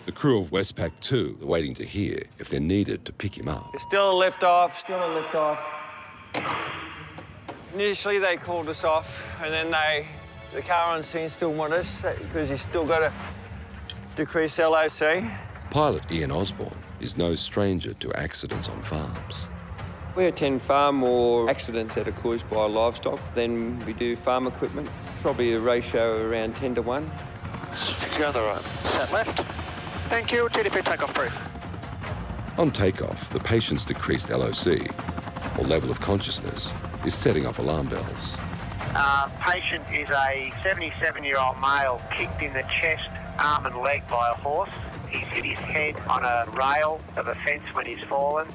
The crew of Westpac 2 are waiting to hear if they're needed to pick him up. It's still a lift off, Initially they called us off, and then the car on scene still want us because you've still got to decrease LOC. Pilot Ian Osborne is no stranger to accidents on farms. We attend far more accidents that are caused by livestock than we do farm equipment. Probably a ratio around 10 to 1. Secure on the right. Set left. Thank you. TDP takeoff brief. On takeoff, the patient's decreased LOC, or level of consciousness, is setting off alarm bells. Patient is a 77-year-old male kicked in the chest, arm and leg by a horse. He's hit his head on a rail of a fence when he's fallen.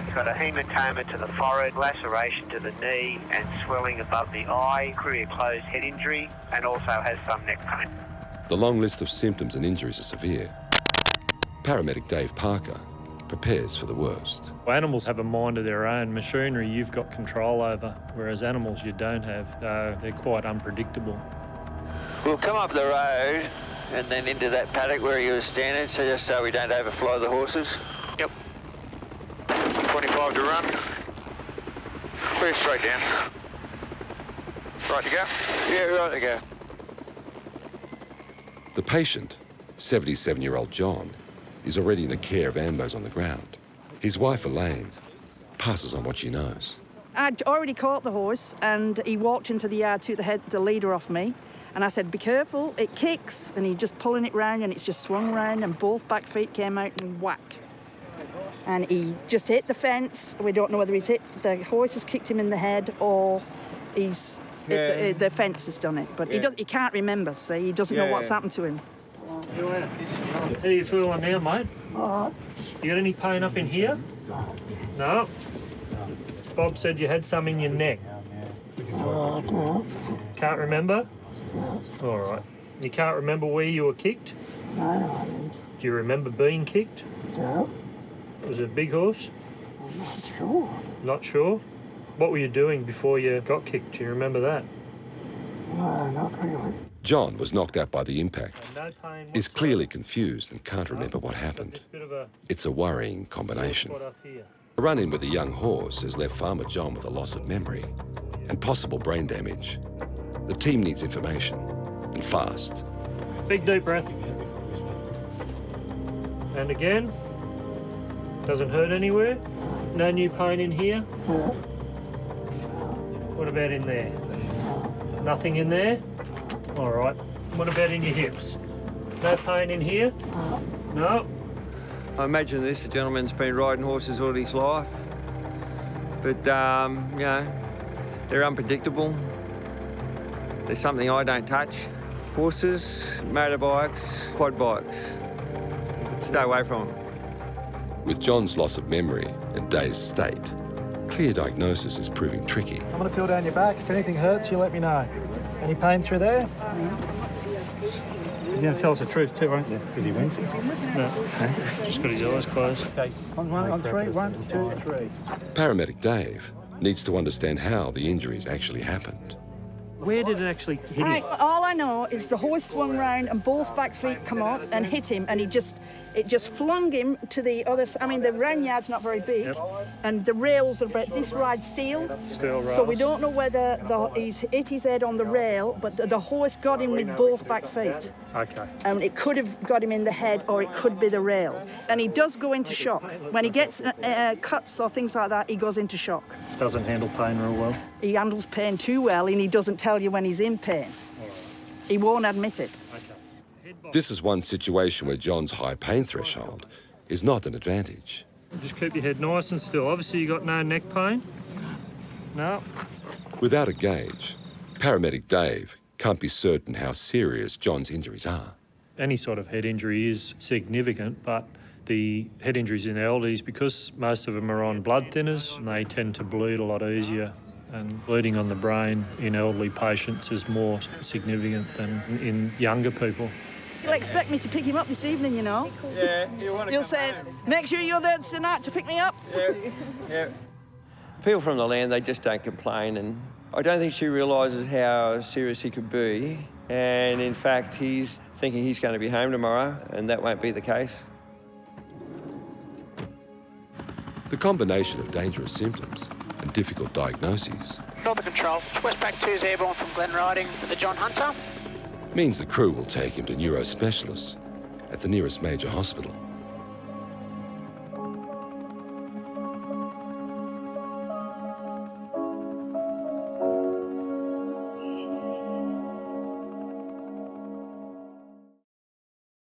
He's got a hematoma to the forehead, laceration to the knee and swelling above the eye, could closed head injury, and also has some neck pain. The long list of symptoms and injuries are severe. Paramedic Dave Parker prepares for the worst. Animals have a mind of their own. Machinery you've got control over, whereas animals you don't have. They're quite unpredictable. We'll come up the road and then into that paddock where you were standing, so just so we don't overflow the horses. Yep. 25 to run. Clear straight down. Right to go? Yeah, right to go. The patient, 77-year-old John, is already in the care of ambos on the ground. His wife, Elaine, passes on what she knows. I'd already caught the horse and he walked into the yard, took the leader off me, and I said, be careful, it kicks, and he just pulling it round and it's just swung round and both back feet came out and whack. And he just hit the fence. We don't know whether he's hit, the horse has kicked him in the head or he's, the fence has done it. But he can't remember, so he doesn't know what's happened to him. How are you feeling now, mate? You got any pain up in here? No? Bob said you had some in your neck. Can't remember? All right. You can't remember where you were kicked? No. Do you remember being kicked? No. Was it a big horse? I'm not sure. Not sure? What were you doing before you got kicked? Do you remember that? No, not really. John was knocked out by the impact, is clearly confused and can't remember what happened. It's a worrying combination. A run-in with a young horse has left farmer John with a loss of memory and possible brain damage. The team needs information, and fast. Big deep breath. And again. Doesn't hurt anywhere? No new pain in here? What about in there? Nothing in there? All right. What about in your hips? No pain in here? No? I imagine this gentleman's been riding horses all his life. But, you know, they're unpredictable. They're something I don't touch. Horses, motorbikes, quad bikes. Stay away from them. With John's loss of memory and dazed state, clear diagnosis is proving tricky. I'm going to feel down your back. If anything hurts, you let me know. Any pain through there? You're going to tell us the truth too, aren't you? Is he wincing? No. Just got his eyes closed. Okay. On three. 1, 2, 3. Paramedic Dave needs to understand how the injuries actually happened. Where did it actually hit him? All I know is the horse swung round and both back feet come up and hit him, and it just flung him to the other side. I mean, the round yard's not very big, and the rails are about this wide steel. So we don't know whether he's hit his head on the rail, but the horse got him with both back feet. Okay. And it could have got him in the head, or it could be the rail. And he does go into shock. When he gets cuts or things like that, he goes into shock. Doesn't handle pain real well. He handles pain too well, and he doesn't tell you when he's in pain. He won't admit it. This is one situation where John's high pain threshold is not an advantage. Just keep your head nice and still. Obviously, you got no neck pain? No? Without a gauge, Paramedic Dave can't be certain how serious John's injuries are. Any sort of head injury is significant, but the head injuries in elderlies, because most of them are on blood thinners, and they tend to bleed a lot easier. And bleeding on the brain in elderly patients is more significant than in younger people. He'll expect me to pick him up this evening, you know. Yeah, He'll say, make sure you're there tonight to pick me up. Yeah. People from the land, they just don't complain, and I don't think she realises how serious he could be. And in fact, he's thinking he's going to be home tomorrow, and that won't be the case. The combination of dangerous symptoms and difficult diagnoses Northern Control, Westpac 2's airborne from Glen Riding for the John Hunter. means the crew will take him to neurospecialists at the nearest major hospital.